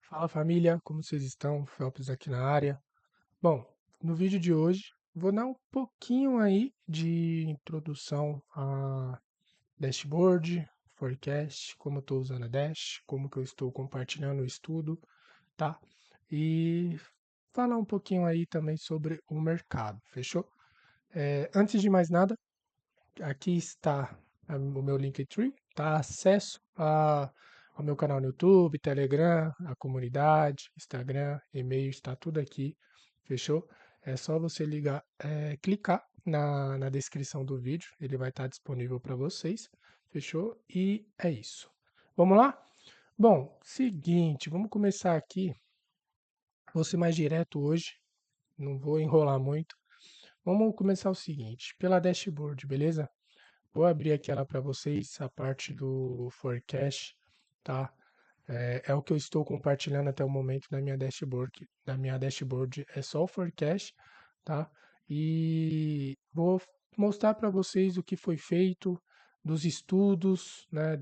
Fala família, como vocês estão? Felps aqui na área. Bom, no vídeo de hoje vou dar um pouquinho aí de introdução a dashboard, forecast, como eu estou usando a Dash, como que eu estou compartilhando o estudo, tá? E falar um pouquinho aí também sobre o mercado, fechou? Antes de mais nada, aqui está o meu Linktree, tá? Ao meu canal no YouTube, Telegram, a comunidade, Instagram, e-mail, está tudo aqui, fechou? É só você clicar na descrição do vídeo, ele vai estar disponível para vocês, fechou? E é isso. Vamos lá? Bom, seguinte, vamos começar aqui. Vou ser mais direto hoje, não vou enrolar muito. Vamos começar o seguinte, pela dashboard, beleza? Vou abrir aqui ela para vocês, a parte do forecast, tá? É o que eu estou compartilhando até o momento na minha dashboard. Na minha dashboard é só o forecast, tá? E vou mostrar para vocês o que foi feito dos estudos, né,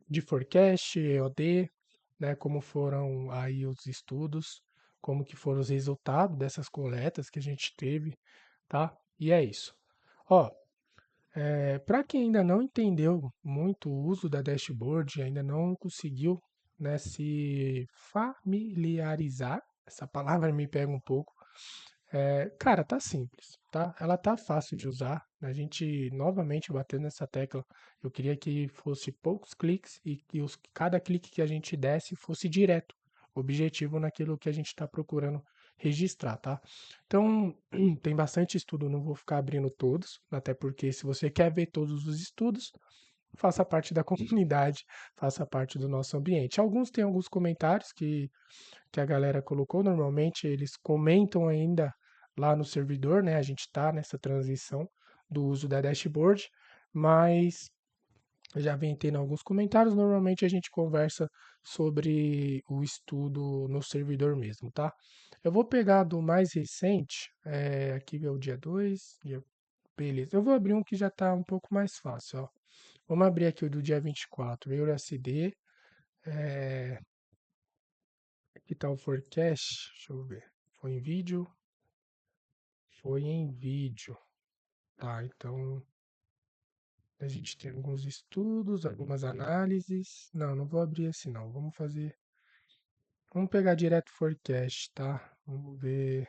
de forecast, EOD, né, como foram aí os estudos, como que foram os resultados dessas coletas que a gente teve, tá? E é isso. Ó, para quem ainda não entendeu muito o uso da dashboard, ainda não conseguiu, né, se familiarizar, essa palavra me pega um pouco. Cara, tá simples, tá? Ela tá fácil de usar. A gente novamente batendo nessa tecla, eu queria que fosse poucos cliques e que cada clique que a gente desse fosse direto, objetivo naquilo que a gente está procurando registrar, tá? Então, tem bastante estudo, não vou ficar abrindo todos, até porque se você quer ver todos os estudos, faça parte da comunidade, faça parte do nosso ambiente. Alguns têm alguns comentários que a galera colocou, normalmente eles comentam ainda lá no servidor, né? A gente está nessa transição do uso da dashboard, mas eu já vem tendo alguns comentários. Normalmente a gente conversa sobre o estudo no servidor mesmo, tá? Eu vou pegar do mais recente, aqui é o dia 2, beleza. Eu vou abrir um que já está um pouco mais fácil, ó. Vamos abrir aqui o do dia 24, EURUSD, aqui está o forecast, deixa eu ver. Foi em vídeo? Foi em vídeo, tá? Então a gente tem alguns estudos, algumas análises. Não, não vou abrir esse não. Vamos fazer. Vamos pegar direto forecast, tá? Vamos ver.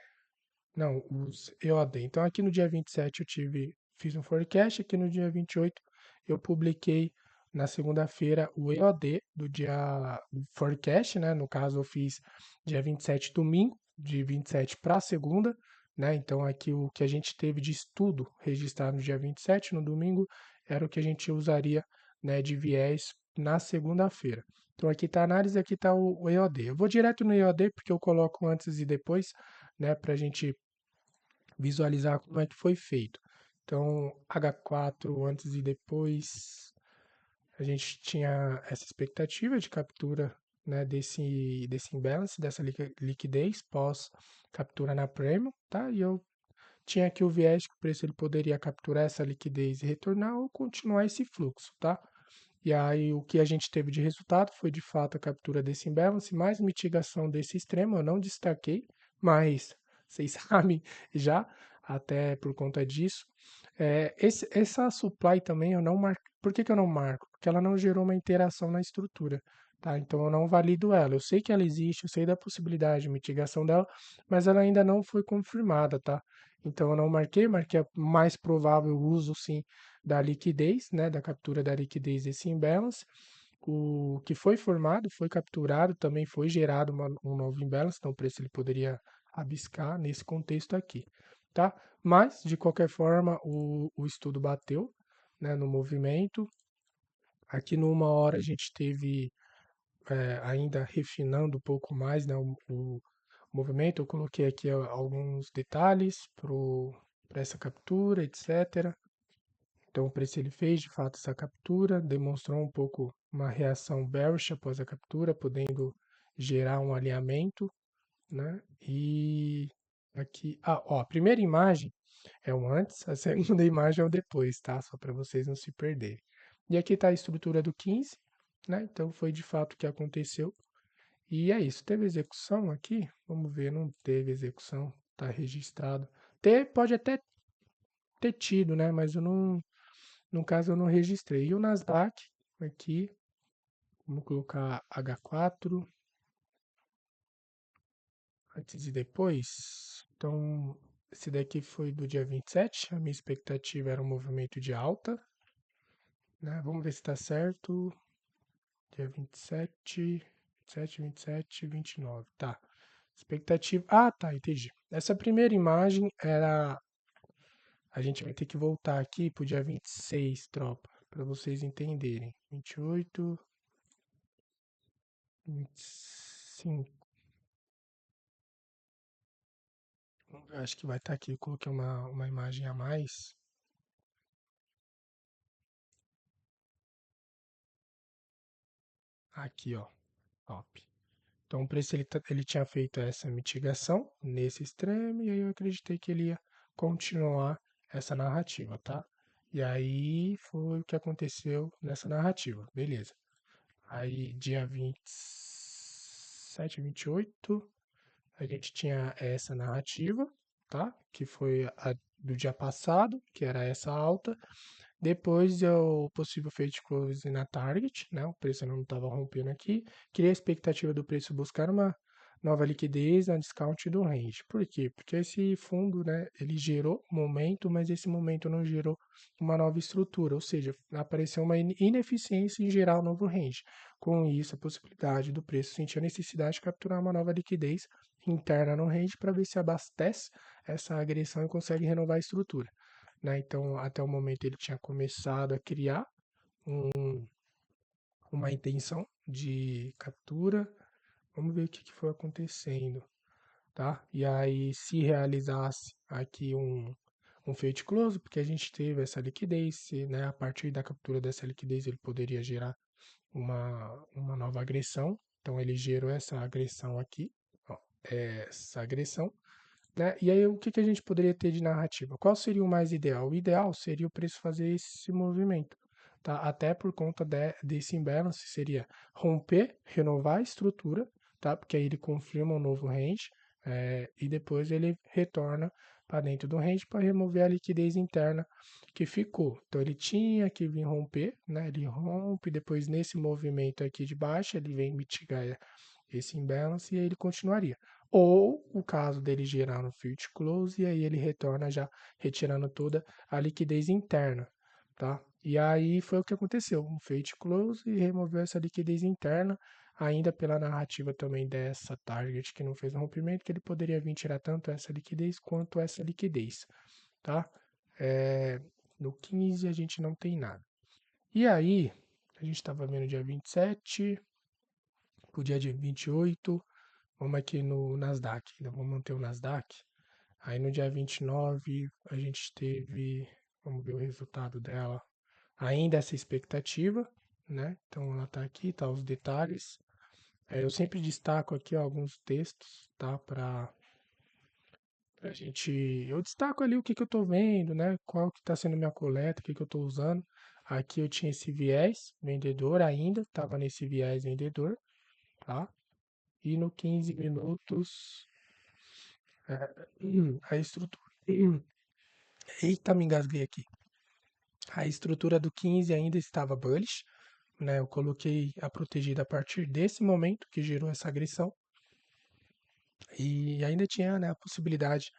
Não, os EOD. Então aqui no dia 27 fiz um forecast, aqui no dia 28 eu publiquei na segunda-feira o EOD do dia forecast, né? No caso eu fiz dia 27 domingo, de 27 para segunda, né? Então aqui o que a gente teve de estudo registrado no dia 27, no domingo, era o que a gente usaria, né, de viés na segunda-feira. Então aqui está a análise, aqui está o EOD. Eu vou direto no EOD porque eu coloco antes e depois, né, para a gente visualizar como é que foi feito. Então, H4 antes e depois, a gente tinha essa expectativa de captura, né, desse imbalance, dessa liquidez pós captura na Premium, tá? E eu tinha aqui o viés que o preço ele poderia capturar essa liquidez e retornar ou continuar esse fluxo, tá? E aí o que a gente teve de resultado foi de fato a captura desse imbalance, mais mitigação desse extremo, eu não destaquei, mas vocês sabem já, até por conta disso. Essa supply também eu não marco. Por que eu não marco? Porque ela não gerou uma interação na estrutura. Tá? Então eu não valido ela. Eu sei que ela existe, eu sei da possibilidade de mitigação dela, mas ela ainda não foi confirmada, tá? Então eu não marquei a mais provável uso sim da liquidez, né, da captura da liquidez desse imbalance. O que foi formado, foi capturado, também foi gerado um novo imbalance, então o preço ele poderia rabiscar nesse contexto aqui, tá? Mas, de qualquer forma, o estudo bateu, né, no movimento. Aqui no 1 hora a gente teve ainda refinando um pouco mais, né, o movimento. Eu coloquei aqui alguns detalhes para essa captura, etc. Então, o preço ele fez de fato essa captura, demonstrou um pouco uma reação bearish após a captura, podendo gerar um alinhamento, né? E aqui, ó, a primeira imagem é o antes, a segunda imagem é o depois, tá? Só para vocês não se perderem. E aqui está a estrutura do 15, né? Então foi de fato o que aconteceu. E é isso. Teve execução aqui? Vamos ver, não teve execução. Está registrado. Pode até ter tido, né? Mas eu não, no caso eu não registrei. E o Nasdaq aqui, vamos colocar H4, antes e depois. Então, esse daqui foi do dia 27. A minha expectativa era um movimento de alta, né? Vamos ver se está certo. Dia 27, 27, 27, 29. Tá. Expectativa. Ah, tá, entendi. Essa primeira imagem era. A gente vai ter que voltar aqui pro dia 26, tropa, para vocês entenderem. 28, 25. Acho que vai estar aqui. Eu coloquei uma imagem a mais. Aqui, ó. Top. Então, o preço ele tinha feito essa mitigação nesse extremo, e aí eu acreditei que ele ia continuar essa narrativa, tá? E aí foi o que aconteceu nessa narrativa, beleza. Aí, dia 27, 28, a gente tinha essa narrativa, tá? Que foi a do dia passado, que era essa alta. Depois é o possível fade close na target, né? O preço não estava rompendo aqui. Cria a expectativa do preço buscar uma nova liquidez na discount do range. Por quê? Porque esse fundo, né, ele gerou momento, mas esse momento não gerou uma nova estrutura, ou seja, apareceu uma ineficiência em gerar um novo range. Com isso, a possibilidade do preço sentir a necessidade de capturar uma nova liquidez interna no range para ver se abastece essa agressão e consegue renovar a estrutura, né? Então, até o momento ele tinha começado a criar uma intenção de captura. Vamos ver o que foi acontecendo, tá? E aí, se realizasse aqui um fade close, porque a gente teve essa liquidez, né? A partir da captura dessa liquidez ele poderia gerar uma nova agressão. Então, ele gerou essa agressão aqui, ó, essa agressão, né? E aí, o que a gente poderia ter de narrativa? Qual seria o mais ideal? O ideal seria o preço fazer esse movimento, tá? Até por conta desse imbalance, seria romper, renovar a estrutura, tá? Porque aí ele confirma um novo range, e depois ele retorna para dentro do range para remover a liquidez interna que ficou. Então, ele tinha que vir romper, né? Ele rompe, depois nesse movimento aqui de baixa, ele vem mitigar esse imbalance e aí ele continuaria. Ou o caso dele gerar no field close e aí ele retorna já retirando toda a liquidez interna, tá? E aí foi o que aconteceu, um field close e removeu essa liquidez interna, ainda pela narrativa também dessa target que não fez o rompimento, que ele poderia vir tirar tanto essa liquidez quanto essa liquidez, tá? No 15 a gente não tem nada. E aí, a gente estava vendo dia 27, o dia de 28. Vamos aqui no Nasdaq, ainda vamos manter o Nasdaq. Aí no dia 29 a gente teve, vamos ver o resultado dela, ainda essa expectativa, né? Então ela tá aqui, tá os detalhes. Eu sempre destaco aqui ó, alguns textos, tá? Pra gente, eu destaco ali o que eu tô vendo, né? Qual que tá sendo minha coleta, o que eu tô usando. Aqui eu tinha esse viés vendedor ainda, tava nesse viés vendedor, tá? E no 15 minutos a estrutura. Eita, me engasguei aqui. A estrutura do 15 ainda estava bullish, né? Eu coloquei a protegida a partir desse momento que gerou essa agressão. E ainda tinha, né, a possibilidade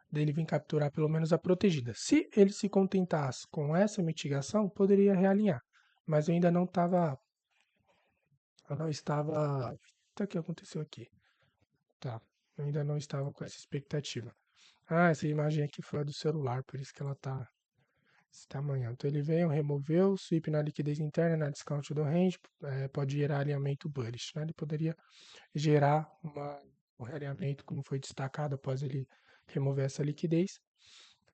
dele vir capturar pelo menos a protegida. Se ele se contentasse com essa mitigação, poderia realinhar. Mas eu ainda não estava. Eu não estava. Eita, o que aconteceu aqui? Tá. Eu ainda não estava com essa expectativa. Ah, essa imagem aqui foi a do celular, por isso que ela tá esse tamanho. Então ele veio, removeu, sweep na liquidez interna, na discount do range, pode gerar alinhamento bullish, né? Ele poderia gerar um realinhamento, como foi destacado após ele remover essa liquidez,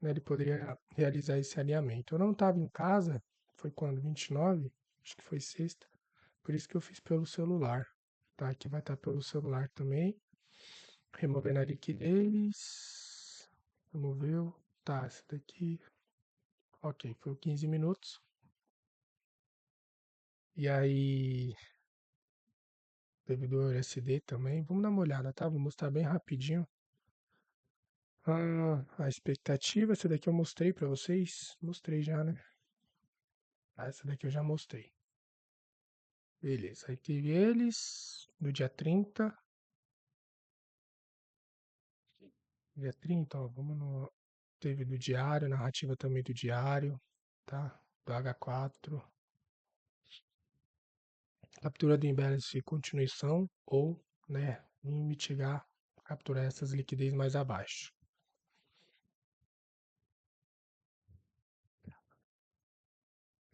né? Ele poderia realizar esse alinhamento. Eu não estava em casa, foi quando? 29? Acho que foi sexta, por isso que eu fiz pelo celular. Tá, aqui vai estar pelo celular também. Removendo a liquidez. Removeu. Tá, essa daqui. Ok, foi 15 minutos. E aí, Teve do USD também. Vamos dar uma olhada, tá? Vou mostrar bem rapidinho. A expectativa, essa daqui eu mostrei pra vocês. Mostrei já, né? Essa daqui eu já mostrei. Beleza, aí teve eles no dia 30. Dia 30, ó, vamos no. Teve do diário, narrativa também do diário, tá? Do H4. Captura do imbalance e continuação ou, né, em mitigar, capturar essas liquidez mais abaixo.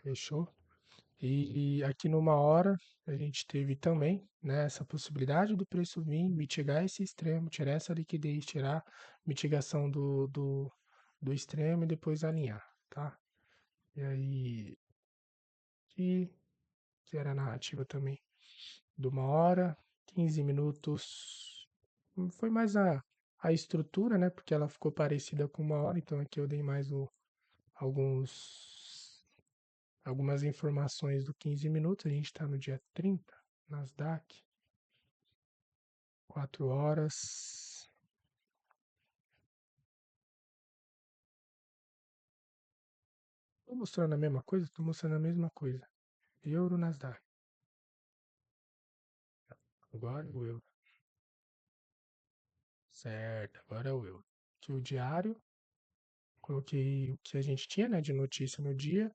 Fechou? E aqui numa hora a gente teve também, né, essa possibilidade do preço vir, mitigar esse extremo, tirar essa liquidez, tirar mitigação do extremo e depois alinhar, tá? E aí, aqui, que era a narrativa também de uma hora, 15 minutos. Foi mais a estrutura, né? Porque ela ficou parecida com uma hora, então aqui eu dei mais algumas informações do 15 minutos. A gente está no dia 30, Nasdaq, 4 horas. Estou mostrando a mesma coisa? Estou mostrando a mesma coisa. Euro, Nasdaq. Agora o euro. Certo, agora é o euro. Aqui o diário. Coloquei o que a gente tinha, né, de notícia no dia.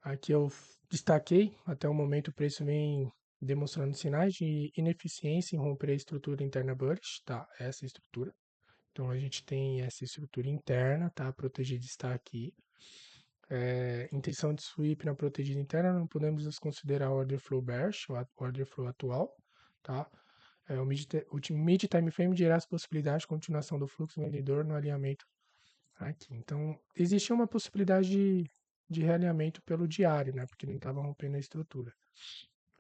Aqui eu destaquei, até o momento o preço vem demonstrando sinais de ineficiência em romper a estrutura interna bullish, tá? Essa estrutura. Então a gente tem essa estrutura interna, tá? Protegida está aqui. Intenção de sweep na protegida interna, não podemos desconsiderar o order flow bearish, o order flow atual, tá? O mid time frame dirá as possibilidades de continuação do fluxo vendedor no alinhamento aqui. Então, existia uma possibilidade de realinhamento pelo diário, né? Porque não estava rompendo a estrutura.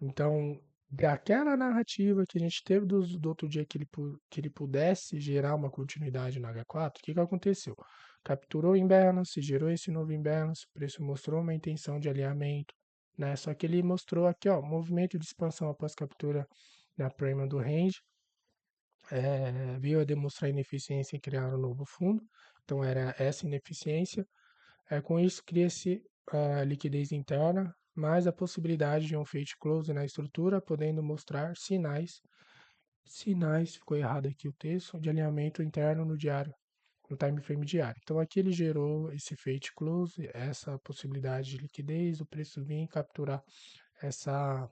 Então, daquela narrativa que a gente teve do outro dia que ele pudesse gerar uma continuidade no H4, o que aconteceu? Capturou o imbalance, gerou esse novo imbalance, o preço mostrou uma intenção de alinhamento, né? Só que ele mostrou aqui, ó, movimento de expansão após captura na premium do range, veio a demonstrar ineficiência em criar um novo fundo, então era essa ineficiência. Com isso, cria-se a liquidez interna, mais a possibilidade de um fade close na estrutura, podendo mostrar sinais, ficou errado aqui o texto, de alinhamento interno no diário, no time frame diário. Então aqui ele gerou esse fade close, essa possibilidade de liquidez, o preço vir capturar essa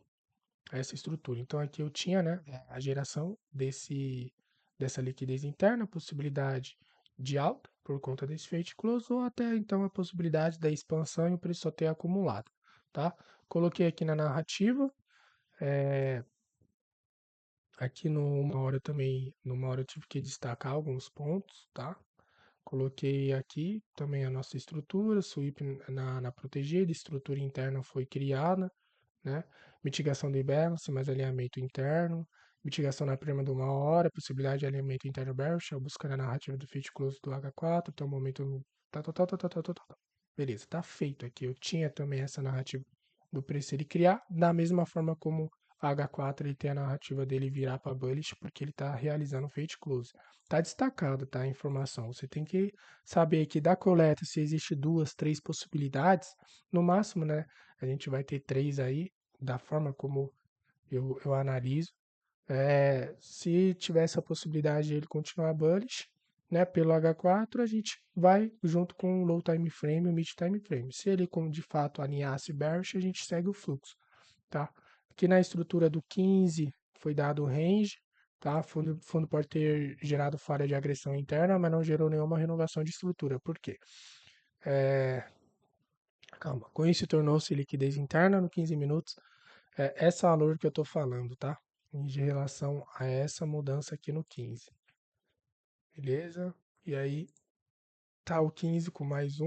essa estrutura. Então aqui eu tinha, né, a geração dessa liquidez interna, a possibilidade de alta por conta desse fade close ou até então a possibilidade da expansão e o preço só ter acumulado, tá? Coloquei aqui na narrativa, aqui numa hora também, numa hora eu tive que destacar alguns pontos, tá? Coloquei aqui também a nossa estrutura, sweep na protegida, estrutura interna foi criada, né? Mitigação do imbalance, mais alinhamento interno, mitigação na prima de uma hora, possibilidade de alinhamento interno bearish, buscando a narrativa do fit close do H4, até o momento tal. Beleza, tá feito aqui. Eu tinha também essa narrativa do preço ele criar, da mesma forma como a H4 ele tem a narrativa dele virar para bullish, porque ele está realizando o fade close. Tá destacado, tá, a informação. Você tem que saber que da coleta, se existe duas, três possibilidades, no máximo, né, a gente vai ter três aí, da forma como eu analiso. Se tivesse a possibilidade de ele continuar bullish, né, pelo H4, a gente vai junto com o low time frame e o mid time frame. Se ele de fato alinhasse bearish, a gente segue o fluxo, tá? Aqui na estrutura do 15 foi dado o range, tá? Fundo pode ter gerado falha de agressão interna, mas não gerou nenhuma renovação de estrutura. Por quê? Calma. Com isso tornou-se liquidez interna no 15 minutos. Essa valor que eu estou falando, tá? Em relação a essa mudança aqui no 15. Beleza? E aí tá o 15 com mais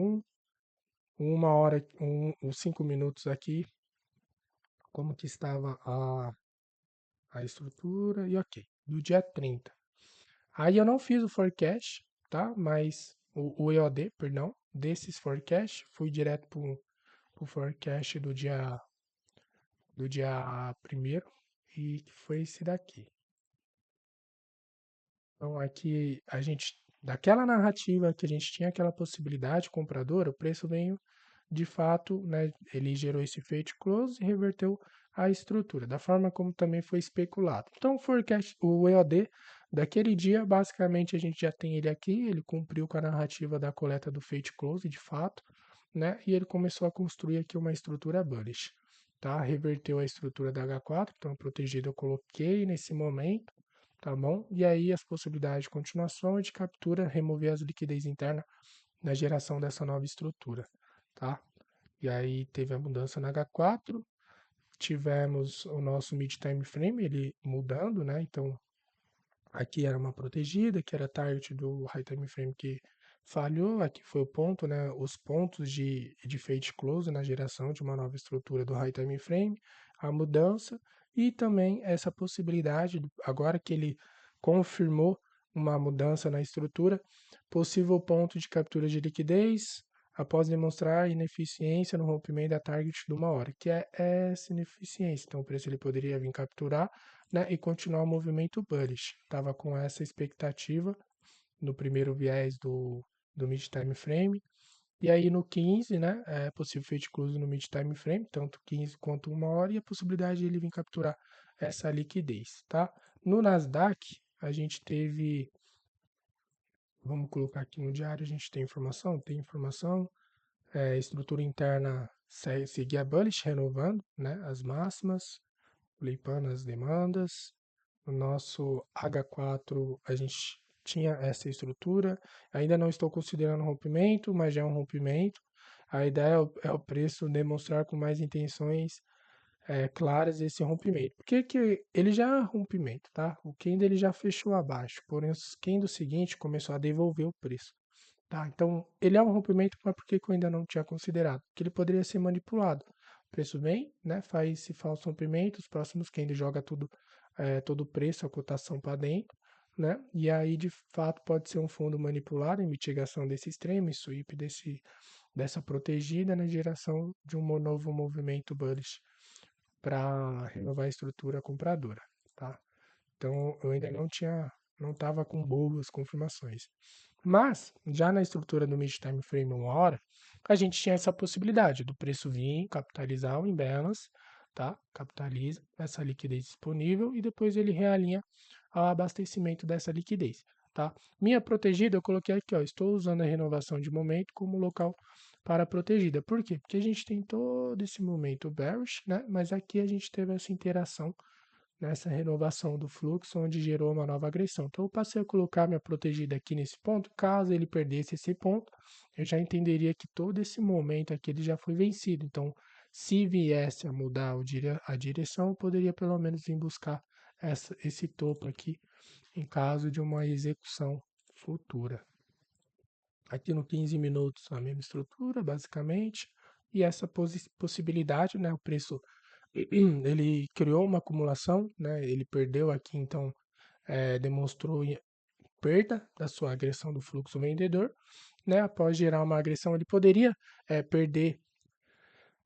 uma hora, os 5 minutos aqui, como que estava a estrutura e ok. Do dia 30. Aí eu não fiz o forecast, tá? Mas o EOD, perdão, desses forecast, fui direto pro forecast do dia 1º. e que foi esse daqui. Então aqui a gente, daquela narrativa que a gente tinha aquela possibilidade compradora, o preço veio de fato, né, ele gerou esse fake close e reverteu a estrutura, da forma como também foi especulado. Então, o forecast, o EOD daquele dia, basicamente a gente já tem ele aqui, ele cumpriu com a narrativa da coleta do fake close, de fato, né, e ele começou a construir aqui uma estrutura bullish, tá? Reverteu a estrutura da H4, então a protegida eu coloquei nesse momento, tá bom? E aí as possibilidades de continuação é de captura, remover as liquidez interna na geração dessa nova estrutura, tá? E aí teve a mudança na H4, tivemos o nosso mid time frame ele mudando, né? Então aqui era uma protegida, que era target do high time frame que falhou, aqui foi o ponto, né? Os pontos de fade close na geração de uma nova estrutura do high time frame, a mudança e também essa possibilidade, agora que ele confirmou uma mudança na estrutura, possível ponto de captura de liquidez após demonstrar ineficiência no rompimento da target de uma hora, que é essa ineficiência. Então o preço ele poderia vir capturar, né, e continuar o movimento bullish. Estava com essa expectativa no primeiro viés do mid time frame. E aí no 15, né, é possível fade close no mid time frame, tanto 15 quanto uma hora, e a possibilidade de ele vir capturar essa liquidez, tá? No Nasdaq, a gente teve, vamos colocar aqui no diário, a gente tem informação? Tem informação. Estrutura interna seguia bullish, renovando, né, as máximas, flipando as demandas. No nosso H4 a gente tinha essa estrutura. Ainda não estou considerando rompimento, mas já é um rompimento. A ideia é o preço demonstrar com mais intenções claras esse rompimento. Porque ele já é rompimento, tá? O candle ele já fechou abaixo, porém o candle seguinte começou a devolver o preço. Tá, então, ele é um rompimento, mas por que eu ainda não tinha considerado? Porque ele poderia ser manipulado. O preço vem, né, faz esse falso rompimento, os próximos candles joga tudo, todo o preço, a cotação para dentro, né? E aí, de fato, pode ser um fundo manipulado em mitigação desse extremo, em sweep dessa protegida na geração de um novo movimento bullish para renovar a estrutura compradora, tá? Então, eu ainda não estava com boas confirmações. Mas, já na estrutura do mid time frame 1 hora, a gente tinha essa possibilidade do preço vir, capitalizar o imbalance, tá? Capitaliza essa liquidez disponível e depois ele realinha o abastecimento dessa liquidez, tá? Minha protegida, eu coloquei aqui, ó, estou usando a renovação de momento como local para protegida. Por quê? Porque a gente tem todo esse momento bearish, né? Mas aqui a gente teve essa interação nessa renovação do fluxo, onde gerou uma nova agressão. Então, eu passei a colocar minha protegida aqui nesse ponto. Caso ele perdesse esse ponto, eu já entenderia que todo esse momento aqui ele já foi vencido. Então, se viesse a mudar a direção, eu poderia pelo menos vir buscar esse topo aqui, em caso de uma execução futura. Aqui no 15 minutos, a mesma estrutura, basicamente, e essa possibilidade, né, o preço ele criou uma acumulação, né? Ele perdeu aqui, então demonstrou perda da sua agressão do fluxo vendedor, né? Após gerar uma agressão, ele poderia perder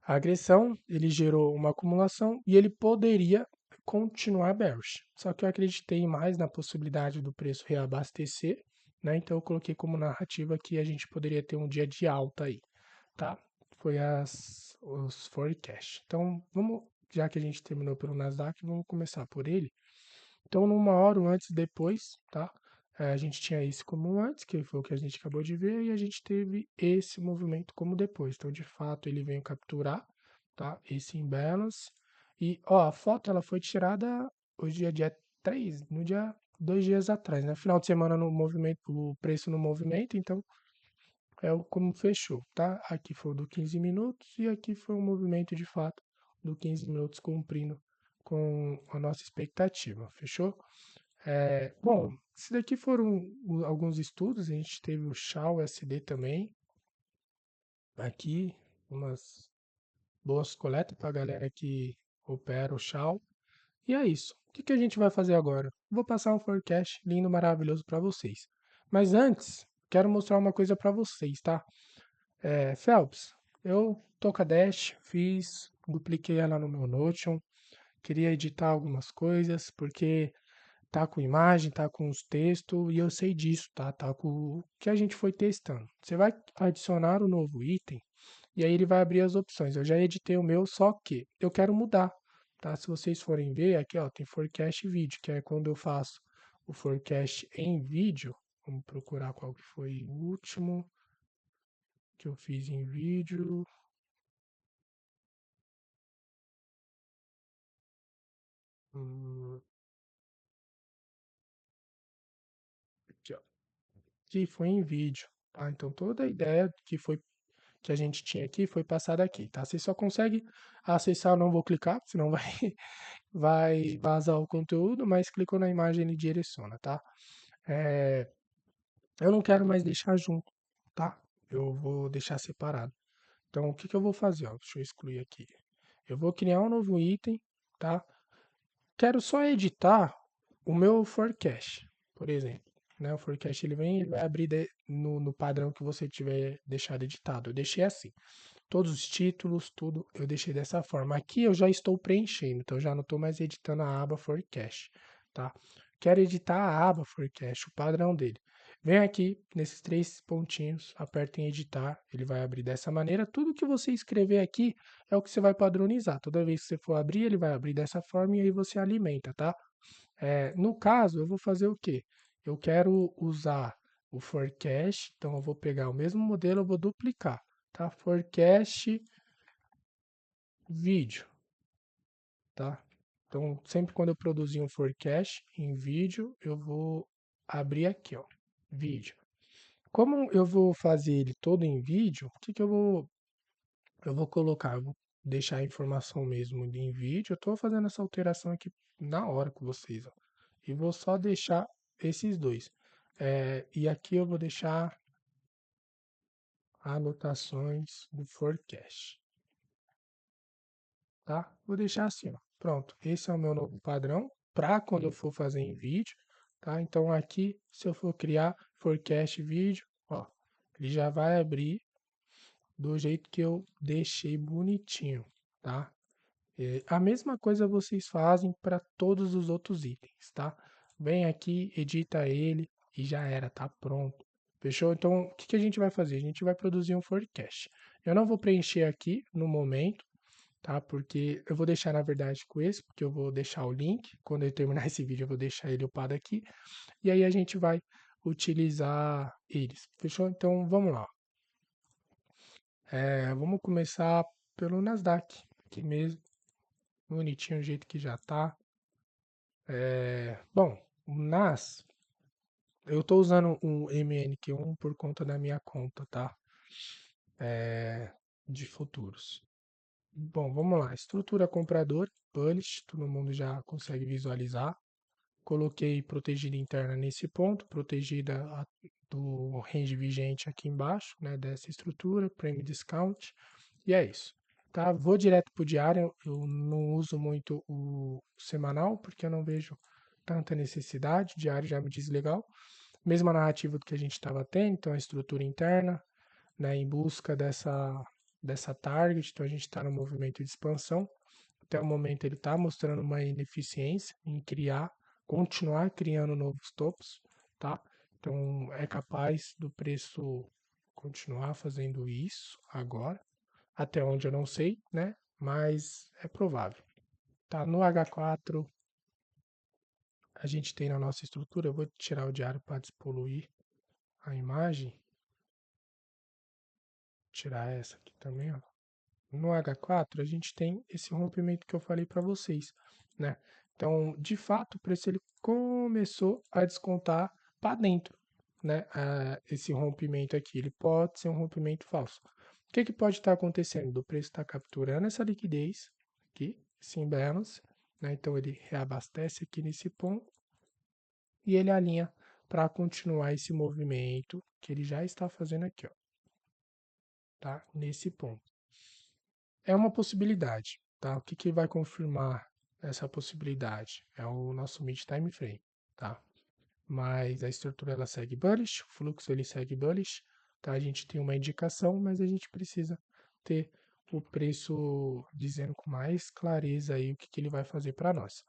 a agressão, ele gerou uma acumulação e ele poderia continuar bearish. Só que eu acreditei mais na possibilidade do preço reabastecer, né? Então eu coloquei como narrativa que a gente poderia ter um dia de alta aí, tá? Foi os forecast. Então, vamos, já que a gente terminou pelo Nasdaq, vamos começar por ele. Então, numa hora, um antes e depois, tá? A gente tinha esse como um antes, que foi o que a gente acabou de ver, e a gente teve esse movimento como depois. Então, de fato, ele veio capturar, tá? Esse imbalance. E, ó, a foto, ela foi tirada hoje é dia 3, no dia 2 dias atrás, né? Final de semana no movimento, o preço no movimento, então como fechou, tá? Aqui foi o do 15 minutos e aqui foi um movimento de fato do 15 minutos cumprindo com a nossa expectativa, fechou? Bom, esses daqui foram alguns estudos, a gente teve o Shao SD também, aqui, umas boas coletas para a galera que opera o Shao. E é isso. O que a gente vai fazer agora? Vou passar um forecast lindo, maravilhoso para vocês. Mas antes, quero mostrar uma coisa para vocês, tá? Phelps, eu tô com a Dash, fiz, dupliquei ela no meu Notion, queria editar algumas coisas, porque tá com imagem, tá com os textos, e eu sei disso, tá? Tá com o que a gente foi testando. Você vai adicionar o novo item, e aí ele vai abrir as opções. Eu já editei o meu, só que eu quero mudar, tá? Se vocês forem ver, aqui ó, tem forecast vídeo, que é quando eu faço o forecast em vídeo. Vamos procurar qual que foi o último que eu fiz em vídeo. Hum, aqui, ó. Que foi em vídeo, tá? Então toda a ideia que a gente tinha aqui foi passada aqui, tá? Você só consegue acessar, eu não vou clicar, senão vai, vai vazar o conteúdo, mas clicou na imagem ele direciona, tá? É, eu não quero mais deixar junto, tá? Eu vou deixar separado. Então o que que eu vou fazer? Ó? Deixa eu excluir aqui. Eu vou criar um novo item, tá? Quero só editar o meu forecast, por exemplo. Né? O forecast ele vai abrir no padrão que você tiver deixado editado. Eu deixei assim. Todos os títulos, tudo eu deixei dessa forma. Aqui eu já estou preenchendo, então eu já não estou mais editando a aba forecast, tá? Quero editar a aba forecast, o padrão dele. Vem aqui nesses três pontinhos, aperta em editar, ele vai abrir dessa maneira. Tudo que você escrever aqui é o que você vai padronizar. Toda vez que você for abrir, ele vai abrir dessa forma e aí você alimenta, tá? No caso, eu vou fazer o quê? Eu quero usar o forecast, então eu vou pegar o mesmo modelo, eu vou duplicar, tá? Forecast vídeo, tá? Então, sempre quando eu produzir um forecast em vídeo, eu vou abrir aqui, ó, vídeo. Como eu vou fazer ele todo em vídeo, o que que eu vou colocar? Eu vou deixar a informação mesmo em vídeo. Eu estou fazendo essa alteração aqui na hora com vocês, ó. E vou só deixar esses dois. E aqui eu vou deixar anotações do forecast, tá? Vou deixar assim, ó. Pronto, esse é o meu novo padrão para quando eu for fazer em vídeo, tá? Então aqui, se eu for criar forecast vídeo, ó, ele já vai abrir do jeito que eu deixei bonitinho, tá? A mesma coisa vocês fazem para todos os outros itens, tá? Vem aqui, edita ele e já era, tá pronto. Fechou? Então, o que que a gente vai fazer? A gente vai produzir um forecast. Eu não vou preencher aqui no momento, tá? Porque eu vou deixar, na verdade, com esse, porque eu vou deixar o link. Quando eu terminar esse vídeo, eu vou deixar ele upado aqui. E aí a gente vai utilizar eles. Fechou? Então, vamos lá. Vamos começar pelo Nasdaq, aqui mesmo. Bonitinho o jeito que já tá. Bom, o NAS, eu estou usando um MNQ1 por conta da minha conta, tá? De futuros. Bom, vamos lá. Estrutura comprador, bullish, todo mundo já consegue visualizar. Coloquei protegida interna nesse ponto, protegida do range vigente aqui embaixo, né, dessa estrutura, premium discount, e é isso. Tá? Vou direto para o diário, eu não uso muito o semanal, porque eu não vejo tanta necessidade, o diário já me diz legal. Mesma narrativa do que a gente estava tendo, então a estrutura interna, né, em busca dessa target, então a gente está no movimento de expansão. Até o momento ele está mostrando uma ineficiência em continuar criando novos topos, tá? Então é capaz do preço continuar fazendo isso agora, até onde eu não sei, né? Mas é provável. Tá no H4, a gente tem na nossa estrutura, eu vou tirar o diário para despoluir a imagem, tirar essa aqui também, ó. No H4 a gente tem esse rompimento que eu falei para vocês, né? Então, de fato, o preço ele começou a descontar para dentro, né? Esse rompimento aqui, ele pode ser um rompimento falso. O que pode estar acontecendo? O preço está capturando essa liquidez aqui, esse imbalance, né? Então ele reabastece aqui nesse ponto e ele alinha para continuar esse movimento que ele já está fazendo aqui, ó, tá? Nesse ponto. É uma possibilidade, tá? O que que vai confirmar essa possibilidade? É o nosso mid time frame, tá? Mas a estrutura ela segue bullish, o fluxo ele segue bullish, tá? A gente tem uma indicação, mas a gente precisa ter o preço dizendo com mais clareza aí o que, que ele vai fazer para nós.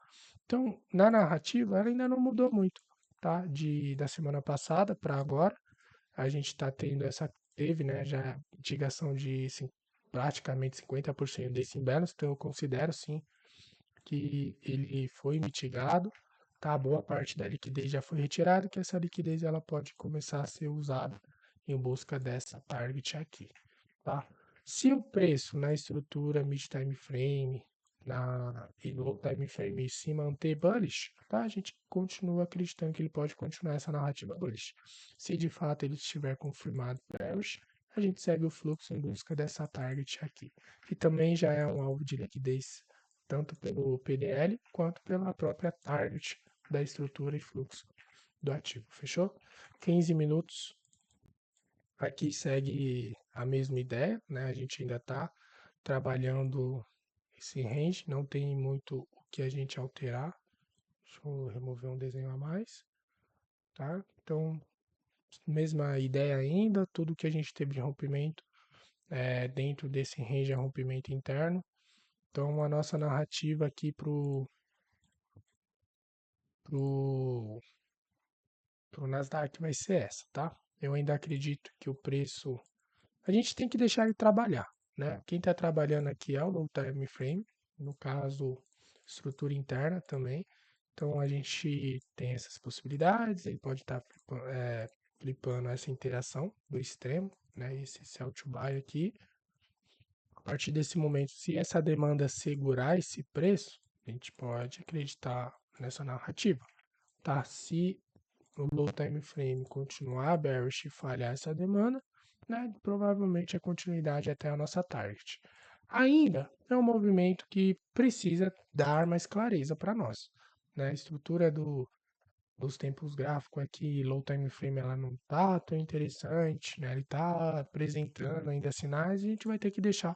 Então, na narrativa, ela ainda não mudou muito, tá? Da semana passada para agora, a gente está tendo teve, né, já mitigação de praticamente 50% desse imbalance, então eu considero sim que ele foi mitigado, tá? Boa parte da liquidez já foi retirada, que essa liquidez ela pode começar a ser usada em busca dessa target aqui, tá? Se o preço na estrutura mid time frame e low time frame se manter bullish, tá? A gente continua acreditando que ele pode continuar essa narrativa bullish. Se de fato ele estiver confirmado bearish, a gente segue o fluxo em busca dessa target aqui, que também já é um alvo de liquidez tanto pelo PDL quanto pela própria target da estrutura e fluxo do ativo. Fechou? 15 minutos. Aqui segue a mesma ideia, né? A gente ainda está trabalhando esse range, não tem muito o que a gente alterar. Deixa eu remover um desenho a mais, tá? Então, mesma ideia ainda, tudo que a gente teve de rompimento dentro desse range é rompimento interno. Então, a nossa narrativa aqui pro pro Nasdaq vai ser essa, tá? Eu ainda acredito que o preço. A gente tem que deixar ele trabalhar, né? Quem está trabalhando aqui é o low time frame, no caso, estrutura interna também. Então a gente tem essas possibilidades, ele pode estar flipando essa interação do extremo, né? Esse sell to buy aqui. A partir desse momento, se essa demanda segurar esse preço, a gente pode acreditar nessa narrativa, tá? Se o low time frame continuar bearish e falhar essa demanda, né, provavelmente a continuidade até a nossa target. Ainda é um movimento que precisa dar mais clareza para nós. Né? A estrutura dos tempos gráficos aqui, low time frame, ela não está tão interessante, né? Ele está apresentando ainda sinais e a gente vai ter que deixar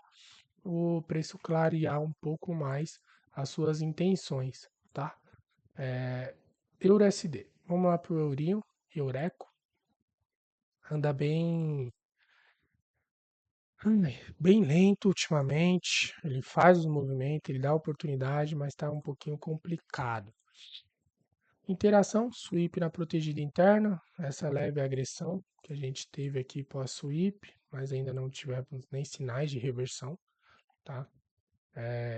o preço clarear um pouco mais as suas intenções, tá? EURUSD. Vamos lá para o Eurinho, Eureco. Anda bem lento ultimamente. Ele faz os movimentos, ele dá oportunidade, mas está um pouquinho complicado. Interação, sweep na protegida interna, essa leve agressão que a gente teve aqui pós-sweep, mas ainda não tivemos nem sinais de reversão, tá?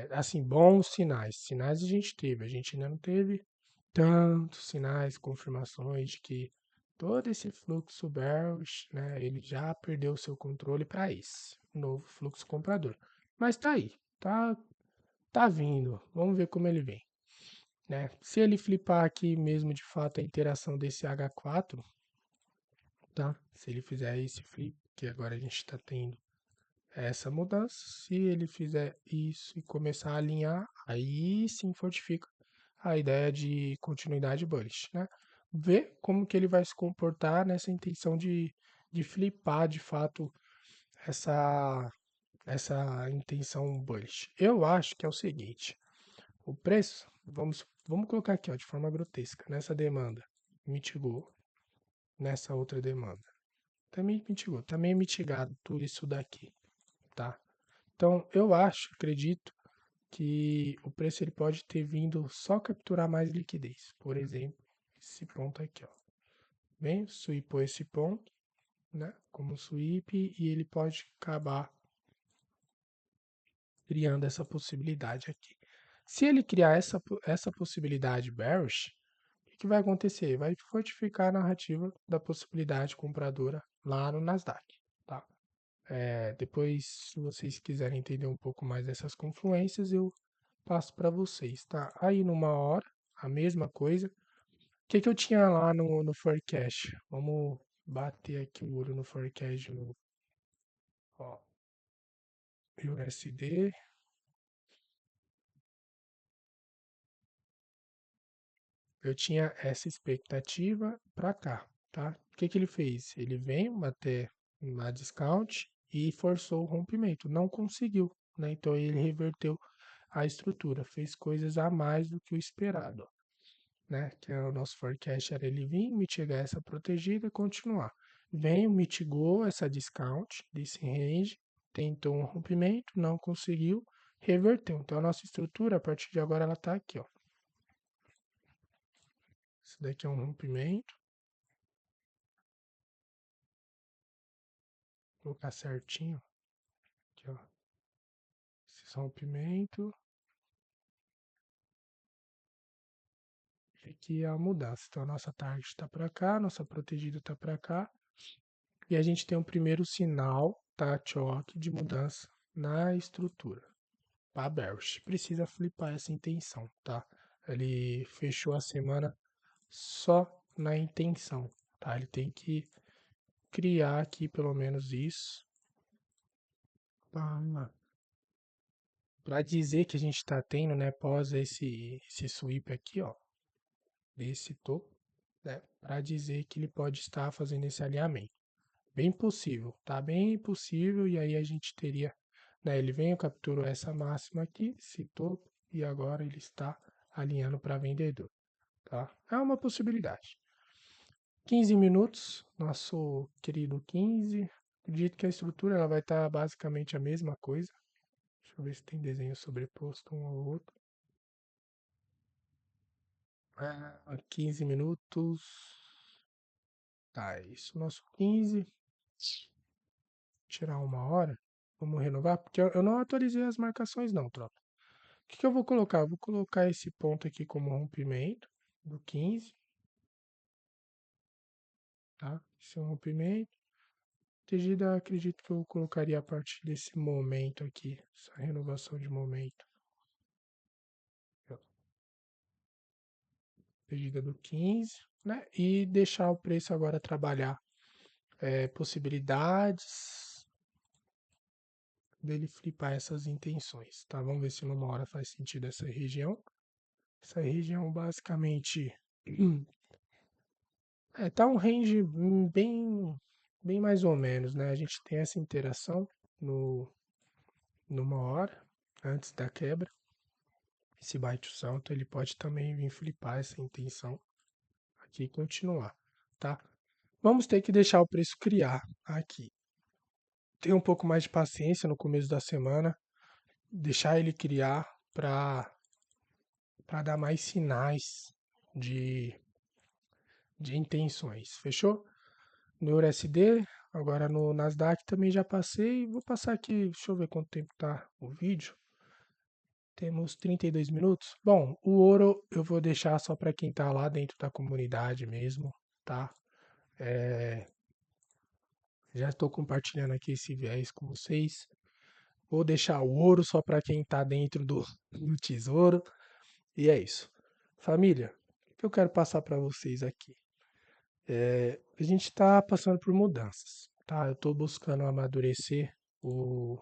Assim, bons sinais. Sinais a gente ainda não teve tantos sinais, confirmações de que todo esse fluxo bearish, né, ele já perdeu seu controle para esse novo fluxo comprador. Mas tá aí, tá vindo. Vamos ver como ele vem, né? Se ele flipar aqui mesmo de fato a interação desse H4, tá? Se ele fizer esse flip, que agora a gente está tendo essa mudança, se ele fizer isso e começar a alinhar, aí sim fortifica a ideia de continuidade bullish, né? Ver como que ele vai se comportar nessa intenção de flipar de fato essa, essa intenção bullish. Eu acho que é o seguinte, o preço, vamos colocar aqui ó, de forma grotesca, nessa demanda, mitigou, nessa outra demanda, também mitigou, também é mitigado tudo isso daqui, tá? Então, eu acredito que o preço ele pode ter vindo só capturar mais liquidez. Por exemplo, esse ponto aqui, ó. Vem, sweepou esse ponto, né? Como sweep, e ele pode acabar criando essa possibilidade aqui. Se ele criar essa possibilidade bearish, o que vai acontecer? Vai fortificar a narrativa da possibilidade compradora lá no Nasdaq, tá? Depois, se vocês quiserem entender um pouco mais dessas confluências, eu passo para vocês, tá? Aí numa hora, a mesma coisa. O que que eu tinha lá no forecast? Vamos bater aqui o olho no forecast de novo. Ó, USD. Eu tinha essa expectativa para cá, tá? O que que ele fez? Ele veio bater na discount e forçou o rompimento. Não conseguiu, né? Então ele reverteu a estrutura, fez coisas a mais do que o esperado, né? Que é o nosso forecast era ele vir, mitigar essa protegida e continuar. Veio, mitigou essa discount desse range, tentou um rompimento, não conseguiu, reverteu. Então a nossa estrutura, a partir de agora, ela está aqui, ó. Esse daqui é um rompimento. Vou colocar certinho. Aqui, ó. Esse rompimento. E aqui é a mudança. Então a nossa target está para cá, nossa protegida está para cá. E a gente tem o primeiro sinal, tá, choque de mudança na estrutura. Tá, Bearish. Precisa flipar essa intenção, tá? Ele fechou a semana só na intenção, tá? Ele tem que criar aqui pelo menos isso para dizer que a gente está tendo, né, pós esse sweep aqui, ó, desse topo, né, para dizer que ele pode estar fazendo esse alinhamento. Bem possível, tá? Bem possível, e aí a gente teria, né, ele veio, capturou essa máxima aqui, esse topo, e agora ele está alinhando para vendedor, tá? É uma possibilidade. 15 minutos, nosso querido 15. Acredito que a estrutura ela vai estar basicamente a mesma coisa. Deixa eu ver se tem desenho sobreposto um ao outro. 15 minutos. Tá, é isso. Nosso 15. Tirar uma hora. Vamos renovar, porque eu não atualizei as marcações não, tropa. O que eu vou colocar? Eu vou colocar esse ponto aqui como rompimento do 15. Tá? Esse é um rompimento. Protegida, acredito que eu colocaria a partir desse momento aqui. Essa renovação de momento. Pedida do 15, né? E deixar o preço agora trabalhar possibilidades dele flipar essas intenções, tá? Vamos ver se numa hora faz sentido essa região. Essa região basicamente tá um range bem mais ou menos, né? A gente tem essa interação numa hora antes da quebra. Esse buy to salto ele pode também vir flipar essa intenção aqui e continuar, tá? Vamos ter que deixar o preço criar aqui. Ter um pouco mais de paciência no começo da semana, deixar ele criar para dar mais sinais de, de intenções. Fechou? No USD, agora no Nasdaq também já passei. Vou passar aqui, deixa eu ver quanto tempo tá o vídeo. Temos 32 minutos. Bom, o ouro eu vou deixar só para quem tá lá dentro da comunidade mesmo, tá? Já estou compartilhando aqui esse viés com vocês. Vou deixar o ouro só para quem está dentro do tesouro. E é isso. Família, o que eu quero passar para vocês aqui? A gente está passando por mudanças, tá? Eu estou buscando amadurecer o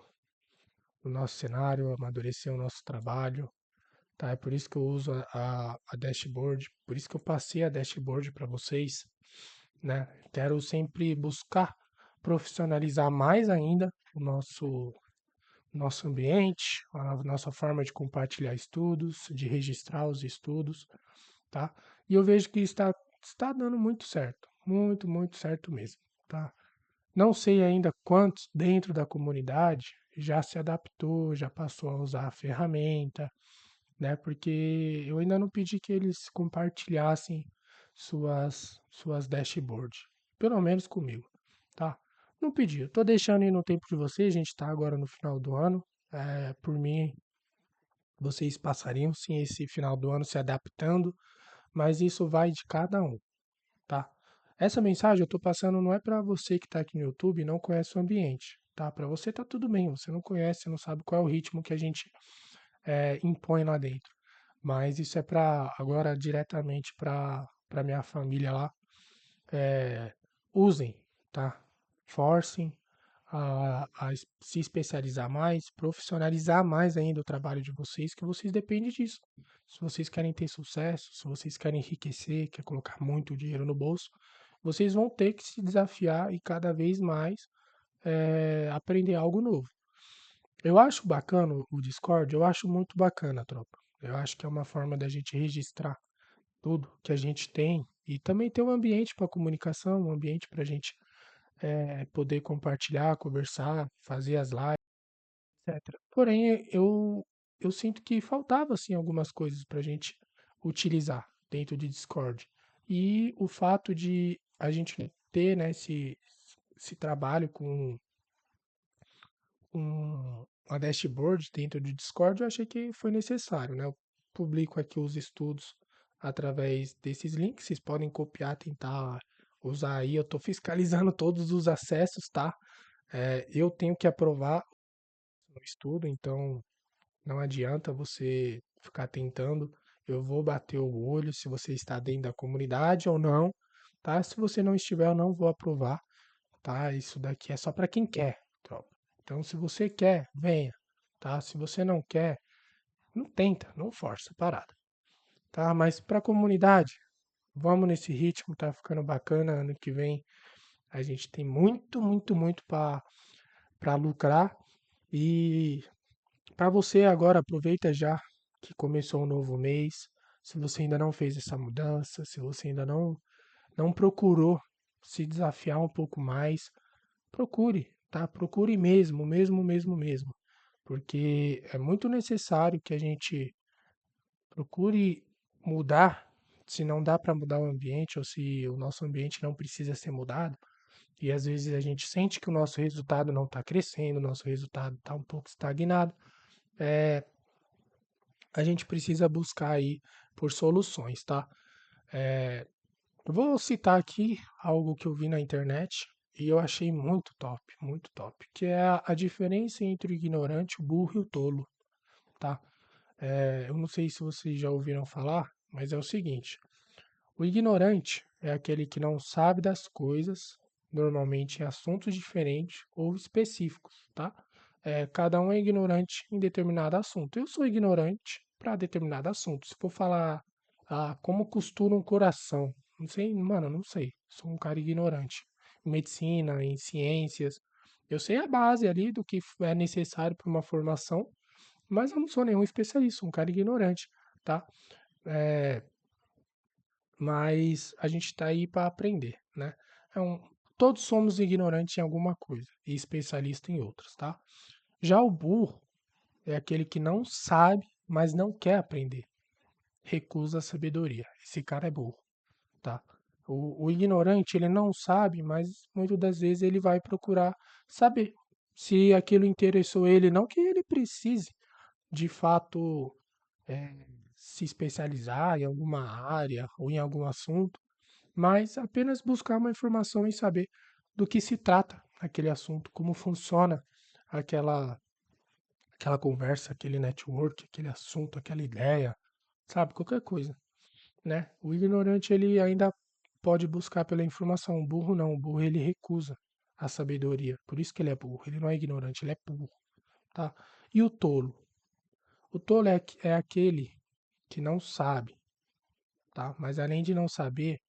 nosso cenário, amadurecer o nosso trabalho, tá? É por isso que eu uso a dashboard, por isso que eu passei a dashboard para vocês, né? Quero sempre buscar profissionalizar mais ainda o nosso ambiente, a nossa forma de compartilhar estudos, de registrar os estudos, tá? E eu vejo que está dando muito certo, muito certo mesmo, tá? Não sei ainda quantos dentro da comunidade já se adaptou, já passou a usar a ferramenta, né? Porque eu ainda não pedi que eles compartilhassem suas dashboards, pelo menos comigo, tá? Não pedi, eu tô deixando aí no tempo de vocês, a gente tá agora no final do ano, por mim, vocês passariam sim esse final do ano se adaptando, mas isso vai de cada um, tá? Essa mensagem eu tô passando não é para você que está aqui no YouTube e não conhece o ambiente, tá? Para você tá tudo bem, você não conhece, você não sabe qual é o ritmo que a gente impõe lá dentro. Mas isso é para agora diretamente para minha família lá. Usem, tá? Forcem a se especializar mais, profissionalizar mais ainda o trabalho de vocês, que vocês dependem disso. Se vocês querem ter sucesso, se vocês querem enriquecer, quer colocar muito dinheiro no bolso, vocês vão ter que se desafiar e cada vez mais aprender algo novo. Eu acho bacana o Discord, eu acho muito bacana, tropa. Eu acho que é uma forma da gente registrar tudo que a gente tem e também ter um ambiente para comunicação, um ambiente para a gente poder compartilhar, conversar, fazer as lives, etc. Porém, eu sinto que faltava assim algumas coisas para a gente utilizar dentro de Discord. E o fato de a gente ter, né, esse trabalho com uma dashboard dentro do Discord, eu achei que foi necessário, né? Eu publico aqui os estudos através desses links, vocês podem copiar, tentar usar aí. Eu estou fiscalizando todos os acessos, tá? Eu tenho que aprovar o estudo, então não adianta você ficar tentando. Eu vou bater o olho se você está dentro da comunidade ou não, tá? Se você não estiver, eu não vou aprovar, tá? Isso daqui é só para quem quer, tropa. Então, se você quer, venha, tá? Se você não quer, não tenta, não força a parada, tá? Mas para a comunidade, vamos nesse ritmo, tá ficando bacana. Ano que vem a gente tem muito, muito, muito para lucrar. E para você agora, aproveita já que começou um novo mês. Se você ainda não fez essa mudança, se você ainda não procurou se desafiar um pouco mais, procure, tá? Procure mesmo, mesmo, mesmo, mesmo. Porque é muito necessário que a gente procure mudar, se não dá para mudar o ambiente ou se o nosso ambiente não precisa ser mudado. E às vezes a gente sente que o nosso resultado não está crescendo, o nosso resultado está um pouco estagnado. É, a gente precisa buscar aí por soluções, tá? Eu vou citar aqui algo que eu vi na internet e eu achei muito top, que é a diferença entre o ignorante, o burro e o tolo, tá? Eu não sei se vocês já ouviram falar, mas é o seguinte: o ignorante é aquele que não sabe das coisas, normalmente em assuntos diferentes ou específicos, tá? Cada um é ignorante em determinado assunto. Eu sou ignorante para determinado assunto. Se for falar como costura um coração, não sei, mano, não sei. Sou um cara ignorante. Em medicina, em ciências, eu sei a base ali do que é necessário para uma formação, mas eu não sou nenhum especialista, sou um cara ignorante, tá? É, mas a gente está aí para aprender, né? É um, todos somos ignorantes em alguma coisa e especialista em outras, tá? Já o burro é aquele que não sabe, mas não quer aprender, recusa a sabedoria. Esse cara é burro, tá? O ignorante, ele não sabe, mas muitas das vezes ele vai procurar saber se aquilo interessou ele, não que ele precise de fato é, se especializar em alguma área ou em algum assunto, mas apenas buscar uma informação e saber do que se trata aquele assunto, como funciona aquela, aquela conversa, aquele network, aquele assunto, aquela ideia, sabe? Qualquer coisa, né? O ignorante, ele ainda pode buscar pela informação, o burro não, o burro ele recusa a sabedoria, por isso que ele é burro, ele não é ignorante, ele é burro, tá? E o tolo? O tolo é aquele que não sabe, tá? Mas além de não saber,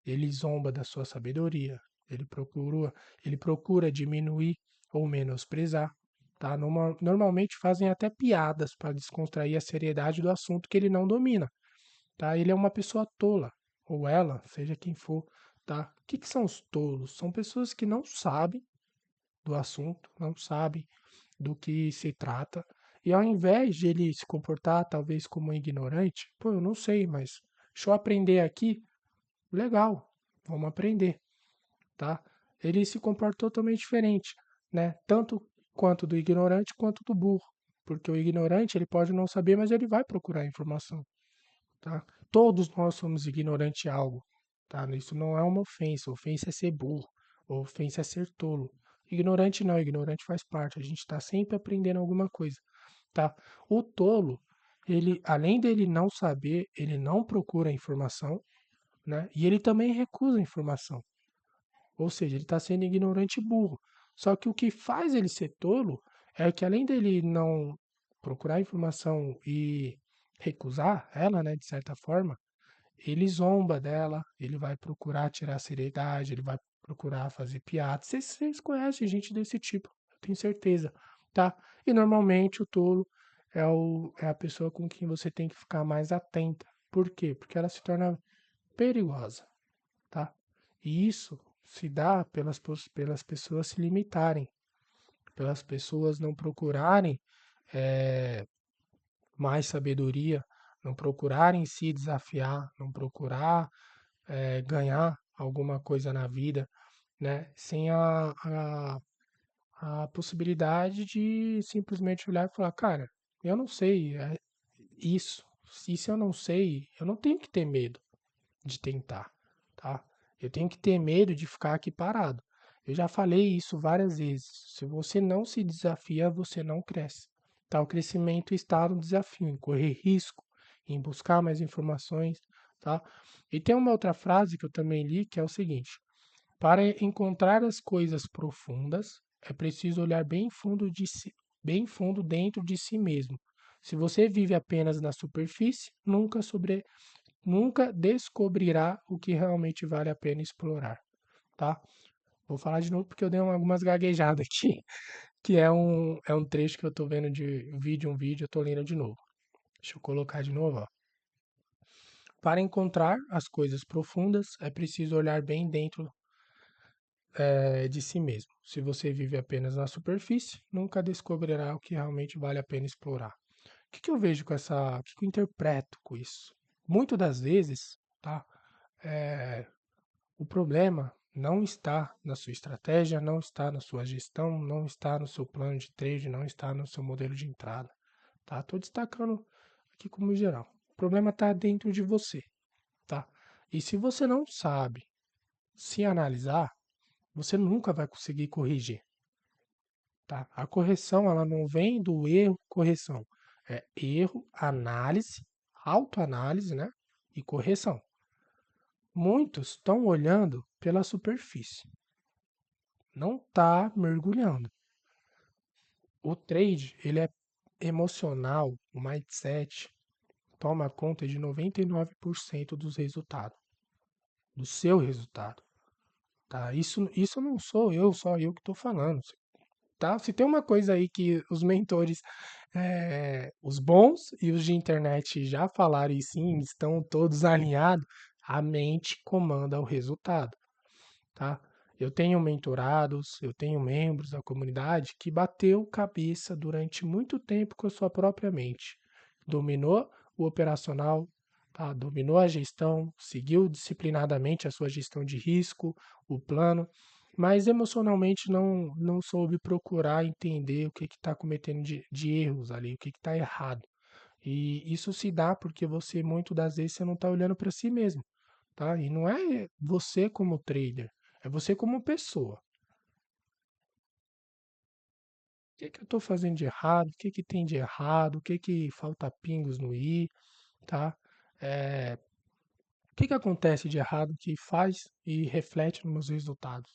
ele zomba da sua sabedoria, ele procura, ele procura diminuir ou menosprezar, tá? Normalmente fazem até piadas para descontrair a seriedade do assunto que ele não domina, tá? Ele é uma pessoa tola, ou ela, seja quem for, tá? O que são os tolos? São pessoas que não sabem do assunto, não sabem do que se trata, e ao invés de ele se comportar talvez como um ignorante, pô, eu não sei, mas deixa eu aprender aqui, legal, vamos aprender, tá? Ele se comporta totalmente diferente, né? Tanto quanto do ignorante quanto do burro, porque o ignorante ele pode não saber, mas ele vai procurar informação, tá? Todos nós somos ignorantes em algo, tá? Isso não é uma ofensa. Ofensa é ser burro, ofensa é ser tolo. Ignorante não, ignorante faz parte. A gente está sempre aprendendo alguma coisa, tá? O tolo, ele, além dele não saber, ele não procura informação, né? E ele também recusa a informação. Ou seja, ele está sendo ignorante e burro. Só que o que faz ele ser tolo é que além dele não procurar informação e recusar ela, né, de certa forma, ele zomba dela, ele vai procurar tirar a seriedade, ele vai procurar fazer piada. Vocês conhecem gente desse tipo, eu tenho certeza, tá? E normalmente o tolo é a pessoa com quem você tem que ficar mais atenta. Por quê? Porque ela se torna perigosa, tá? E isso se dá pelas pessoas se limitarem, pelas pessoas não procurarem eh, mais sabedoria, não procurarem se desafiar, não procurar ganhar alguma coisa na vida, né? Sem a possibilidade de simplesmente olhar e falar, cara, eu não sei isso. Se eu não sei, eu não tenho que ter medo de tentar, tá? Eu tenho que ter medo de ficar aqui parado. Eu já falei isso várias vezes. Se você não se desafia, você não cresce. Tá? O crescimento está no desafio, em correr risco, em buscar mais informações, tá? E tem uma outra frase que eu também li que é o seguinte: para encontrar as coisas profundas, é preciso olhar bem fundo dentro de si mesmo. Se você vive apenas na superfície, nunca descobrirá o que realmente vale a pena explorar, tá? Vou falar de novo porque eu dei algumas gaguejadas aqui, que é um trecho que eu tô vendo de um vídeo, eu tô lendo de novo. Deixa eu colocar de novo, ó. Para encontrar as coisas profundas, é preciso olhar bem dentro de si mesmo. Se você vive apenas na superfície, nunca descobrirá o que realmente vale a pena explorar. O que eu vejo com essa. O que eu interpreto com isso? Muitas das vezes, tá? É, o problema não está na sua estratégia, não está na sua gestão, não está no seu plano de trade, não está no seu modelo de entrada, tá? Estou destacando aqui como geral. O problema está dentro de você, tá? E se você não sabe se analisar, você nunca vai conseguir corrigir, tá? A correção, ela não vem do erro, correção. É erro, análise, autoanálise, né? E correção. Muitos estão olhando pela superfície, não está mergulhando. O trade, ele é emocional, o mindset toma conta de 99% dos resultados, do seu resultado, tá? Isso não sou eu, só eu que estou falando, tá? Se tem uma coisa aí que os mentores, os bons e os de internet já falaram e sim, estão todos alinhados, a mente comanda o resultado, tá? Eu tenho mentorados, eu tenho membros da comunidade que bateu cabeça durante muito tempo com a sua própria mente. Dominou o operacional, tá? Dominou a gestão, seguiu disciplinadamente a sua gestão de risco, o plano, mas emocionalmente não soube procurar entender o que está cometendo de erros ali, o que está errado. E isso se dá porque você, muito das vezes, você não está olhando para si mesmo, tá? E não é você como trader, é você como pessoa. O que que eu estou fazendo de errado? O que que tem de errado? O que que falta pingos no i, tá? O que que acontece de errado que faz e reflete nos meus resultados?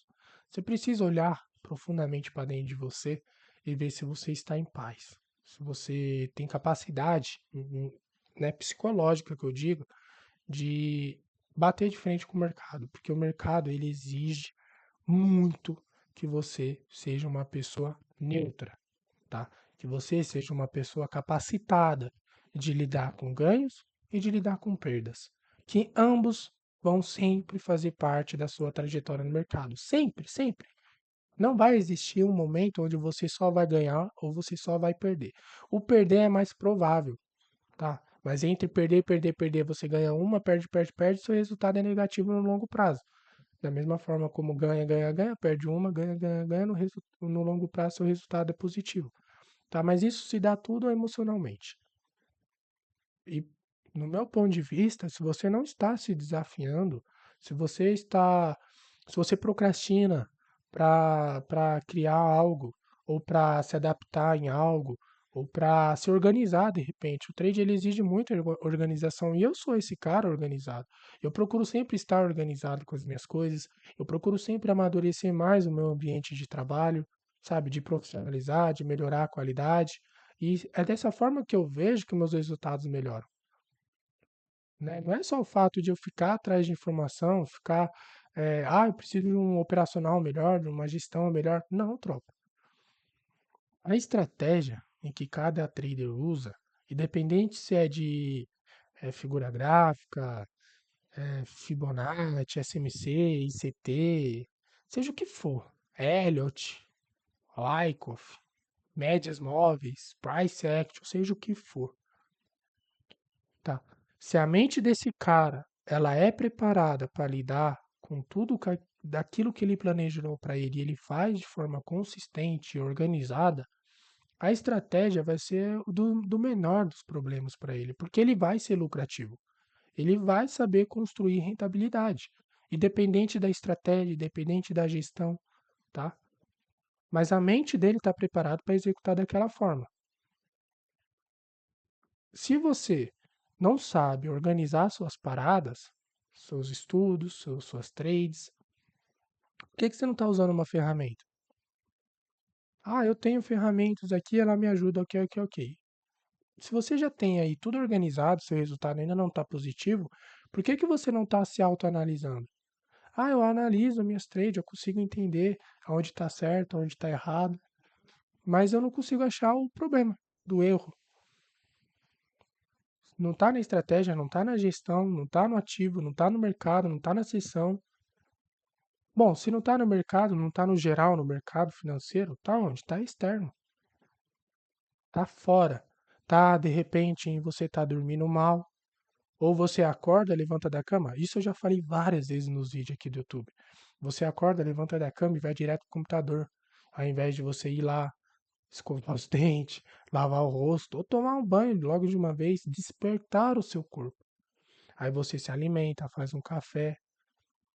Você precisa olhar profundamente para dentro de você e ver se você está em paz. Se você tem capacidade, né, psicológica que eu digo, de bater de frente com o mercado, porque o mercado ele exige muito que você seja uma pessoa neutra, tá? Que você seja uma pessoa capacitada de lidar com ganhos e de lidar com perdas, que ambos vão sempre fazer parte da sua trajetória no mercado, sempre, sempre. Não vai existir um momento onde você só vai ganhar ou você só vai perder. O perder é mais provável, tá? Mas entre perder, perder, perder, você ganha uma, perde, perde, perde, seu resultado é negativo no longo prazo. Da mesma forma como ganha, ganha, ganha, perde uma, ganha, ganha, ganha, no longo prazo seu resultado é positivo. Tá? Mas isso se dá tudo emocionalmente. E no meu ponto de vista, se você não está se desafiando, se você está, se você procrastina para criar algo, ou para se adaptar em algo, ou para se organizar de repente. O trade ele exige muita organização e eu sou esse cara organizado. Eu procuro sempre estar organizado com as minhas coisas, eu procuro sempre amadurecer mais o meu ambiente de trabalho, sabe, de profissionalizar, de melhorar a qualidade. E é dessa forma que eu vejo que meus resultados melhoram, né? Não é só o fato de eu ficar atrás de informação, ficar, eu preciso de um operacional melhor, de uma gestão melhor. Não, tropa. A estratégia em que cada trader usa, independente se é de figura gráfica, Fibonacci, SMC, ICT, seja o que for, Elliott, Wyckoff, médias móveis, price action, seja o que for, tá? Se a mente desse cara, ela é preparada para lidar com tudo daquilo que ele planejou para ele, e ele faz de forma consistente e organizada, a estratégia vai ser do menor dos problemas para ele, porque ele vai ser lucrativo. Ele vai saber construir rentabilidade, independente da estratégia, independente da gestão, tá? Mas a mente dele está preparada para executar daquela forma. Se você não sabe organizar suas paradas, seus estudos, suas trades, por que você não está usando uma ferramenta? Ah, eu tenho ferramentas aqui, ela me ajuda, ok, ok, ok. Se você já tem aí tudo organizado, seu resultado ainda não está positivo, por que você não está se autoanalisando? Ah, eu analiso minhas trades, eu consigo entender aonde está certo, aonde está errado, mas eu não consigo achar o problema do erro. Não está na estratégia, não está na gestão, não está no ativo, não está no mercado, não está na sessão. Bom, se não está no mercado, não está no geral, no mercado financeiro, tá onde? Está externo, tá fora. Tá, de repente, você está dormindo mal, ou você acorda, levanta da cama. Isso eu já falei várias vezes nos vídeos aqui do YouTube. Você acorda, levanta da cama e vai direto pro computador, ao invés de você ir lá, escovar os dentes, lavar o rosto, ou tomar um banho logo de uma vez, despertar o seu corpo. Aí você se alimenta, faz um café,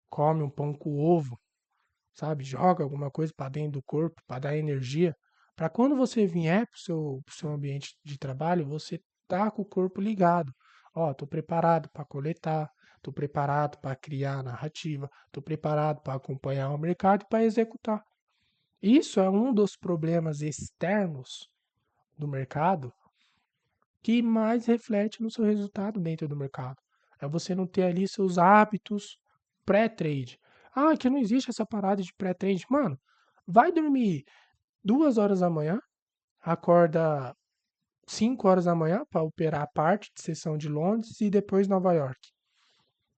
come um pão com ovo, sabe? Joga alguma coisa para dentro do corpo, para dar energia, para quando você vier pro seu ambiente de trabalho, você tá com o corpo ligado. Ó, tô preparado para coletar, tô preparado para criar narrativa, tô preparado para acompanhar o mercado e para executar. Isso é um dos problemas externos do mercado que mais reflete no seu resultado dentro do mercado. É você não ter ali seus hábitos pré-trade. Ah, que não existe essa parada de pré-trade. Mano, vai dormir 2 horas da manhã, acorda 5 horas da manhã para operar a parte de sessão de Londres e depois Nova York.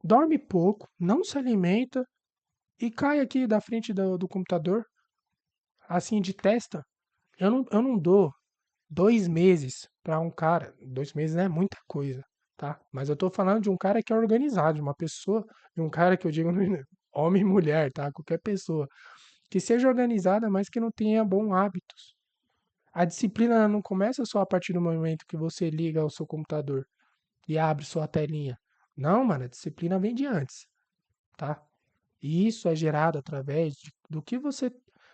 Dorme pouco, não se alimenta e cai aqui da frente do computador, assim de testa. Eu não dou 2 meses para um cara. 2 meses é muita coisa, tá? Mas eu tô falando de um cara que é organizado, de uma pessoa, de um cara que eu digo homem e mulher, tá? Qualquer pessoa que seja organizada, mas que não tenha bons hábitos. A disciplina não começa só a partir do momento que você liga o seu computador e abre sua telinha. Não, mano, a disciplina vem de antes, tá? E isso é gerado através do que você,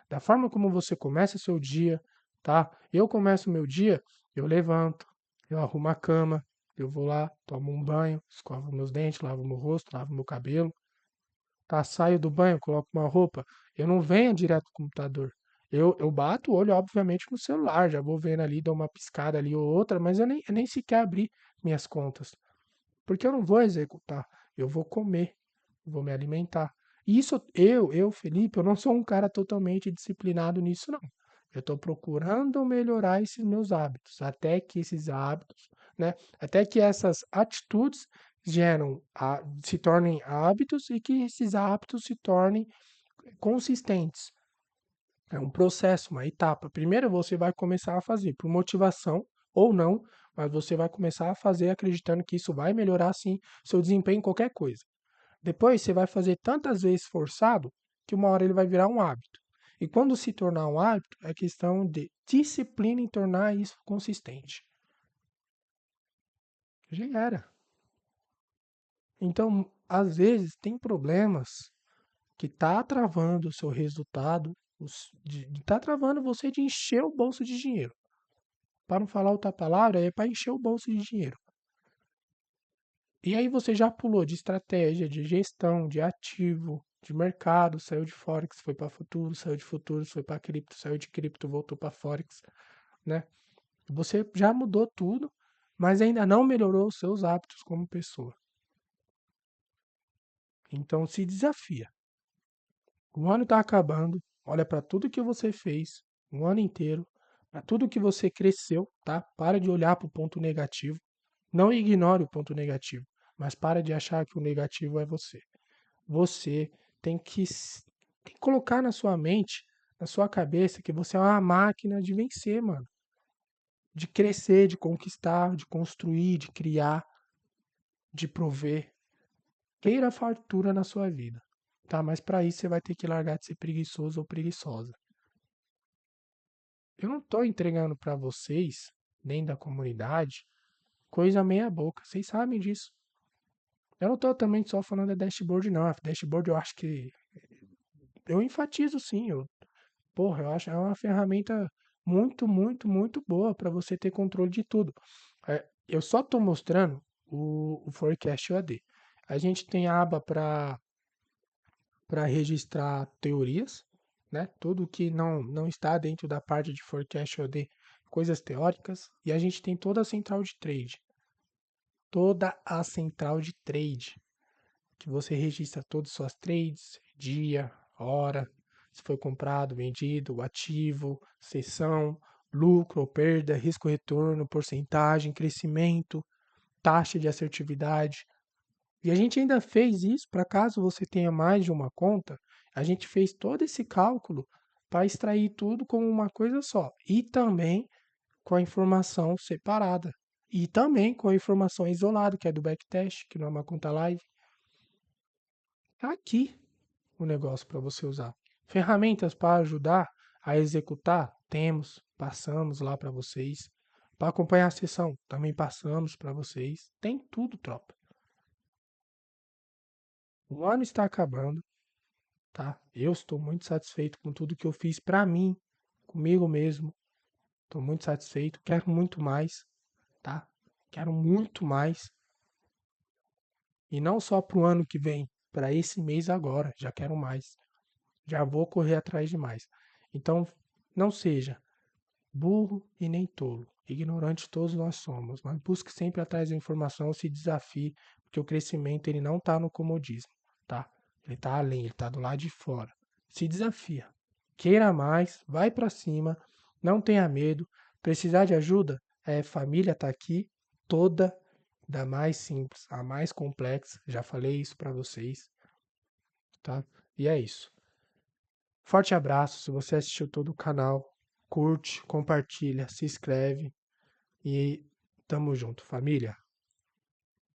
da forma como você começa seu dia, tá? Eu começo o meu dia, eu levanto, eu arrumo a cama, eu vou lá, tomo um banho, escovo meus dentes, lavo meu rosto, lavo meu cabelo, tá? Saio do banho, coloco uma roupa, eu não venho direto do computador. Eu bato o olho, obviamente, no celular, já vou vendo ali, dou uma piscada ali ou outra, mas eu nem sequer abri minhas contas, porque eu não vou executar, eu vou comer, vou me alimentar. E isso, Felipe, eu não sou um cara totalmente disciplinado nisso, não. Eu estou procurando melhorar esses meus hábitos, até que esses hábitos, né, até que essas atitudes se tornem hábitos e que esses hábitos se tornem consistentes. É um processo, uma etapa. Primeiro você vai começar a fazer por motivação ou não, mas você vai começar a fazer acreditando que isso vai melhorar sim seu desempenho em qualquer coisa. Depois você vai fazer tantas vezes forçado que uma hora ele vai virar um hábito. E quando se tornar um hábito, é questão de disciplina em tornar isso consistente. Já era. Então, às vezes, tem problemas que tá travando o seu resultado, tá travando você de encher o bolso de dinheiro. Para não falar outra palavra, é para encher o bolso de dinheiro. E aí você já pulou de estratégia, de gestão, de ativo, de mercado, saiu de Forex, foi para futuro, saiu de futuro, foi para cripto, saiu de cripto, voltou para Forex, né? Você já mudou tudo, mas ainda não melhorou os seus hábitos como pessoa. Então se desafia. O ano está acabando, olha para tudo que você fez um ano inteiro, para tudo que você cresceu, tá? Para de olhar para o ponto negativo. Não ignore o ponto negativo, mas para de achar que o negativo é você. Você tem que Tem que colocar na sua mente, na sua cabeça, que você é uma máquina de vencer, mano. De crescer, de conquistar, de construir, de criar, de prover. Queira fartura na sua vida, tá? Mas para isso você vai ter que largar de ser preguiçoso ou preguiçosa. Eu não tô entregando para vocês, nem da comunidade, coisa meia boca. Vocês sabem disso. Eu não tô também só falando da dashboard, não. A dashboard eu acho que eu enfatizo sim. Porra, eu acho é uma ferramenta muito, muito, muito boa para você ter controle de tudo. Eu só estou mostrando o Forecast OAD. A gente tem a aba para registrar teorias, né? Tudo que não está dentro da parte de Forecast OAD, coisas teóricas. E a gente tem toda a central de trade. Toda a central de trade, que você registra todas as suas trades, dia, hora, se foi comprado, vendido, ativo, sessão, lucro ou perda, risco retorno, porcentagem, crescimento, taxa de assertividade. E a gente ainda fez isso para caso você tenha mais de uma conta, a gente fez todo esse cálculo para extrair tudo como uma coisa só. E também com a informação separada. E também com a informação isolada, que é do backtest, que não é uma conta live. Tá aqui o negócio para você usar. Ferramentas para ajudar a executar, temos, passamos lá para vocês. Para acompanhar a sessão, também passamos para vocês. Tem tudo, tropa. O ano está acabando, tá? Eu estou muito satisfeito com tudo que eu fiz para mim, comigo mesmo. Estou muito satisfeito, quero muito mais, tá? Quero muito mais. E não só para o ano que vem, para esse mês agora, já quero mais. Já vou correr atrás de mais. Então, não seja burro e nem tolo. Ignorante todos nós somos, mas busque sempre atrás da informação, se desafie, porque o crescimento ele não está no comodismo, tá? Ele está além, ele está do lado de fora. Se desafia. Queira mais, vai para cima, não tenha medo. Precisar de ajuda? Família está aqui, toda, da mais simples a mais complexa. Já falei isso para vocês, tá? E é isso. Forte abraço. Se você assistiu todo o canal, curte, compartilha, se inscreve e tamo junto, família.